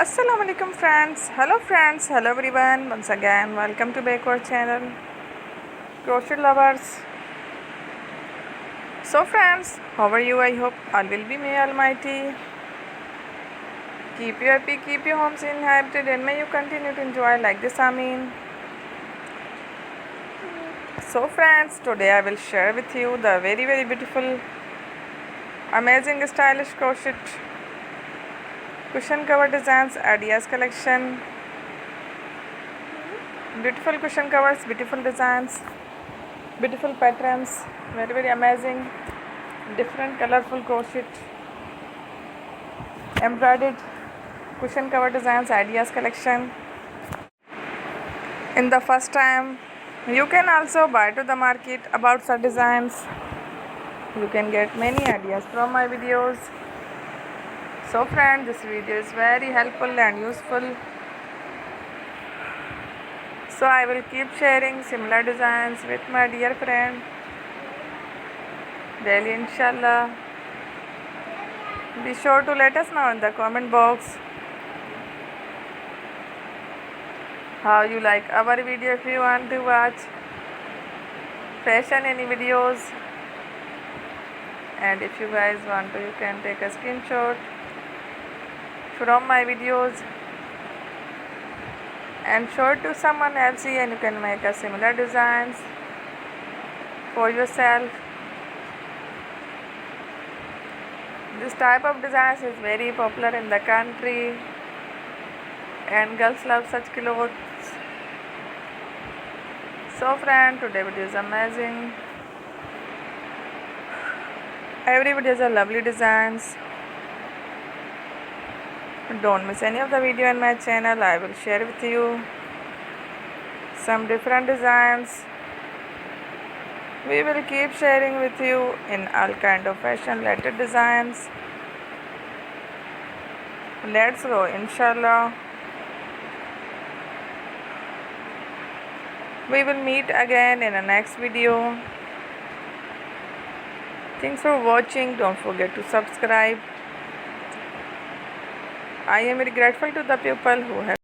Assalamu alaikum friends. Hello everyone. Once again, welcome to back our channel, crochet lovers. So friends, how are you? I hope all will be may Almighty keep you happy, keep you homes inhabited, and may you continue to enjoy like this. Amin. So friends, today I will share with you the very beautiful, amazing, stylish crochet cushion cover designs ideas collection. Beautiful cushion covers, beautiful designs, beautiful patterns, very amazing, different colorful crochet embroidered cushion cover designs ideas collection. In the first time, you can also buy to the market about such designs. You can get many ideas from my videos. So friend, this video is very helpful and useful. So I will keep sharing similar designs with my dear friend daily, inshallah. Be sure to let us know in the comment box how you like our video. If you want to watch fashion any videos, and if you guys want to, you can take a screenshot from my videos and show it to someone else, and you can make a similar designs for yourself. This type of designs is very popular in the country and girls love such clothes. So friend, today video is amazing. Every video is a lovely designs. Don't miss any of the video in my channel. I will share with you some different designs. We will keep sharing with you in all kind of fashion related designs. Let's go, inshallah. We will meet again in the next video. Thanks for watching. Don't forget to subscribe. I am very grateful to the people who have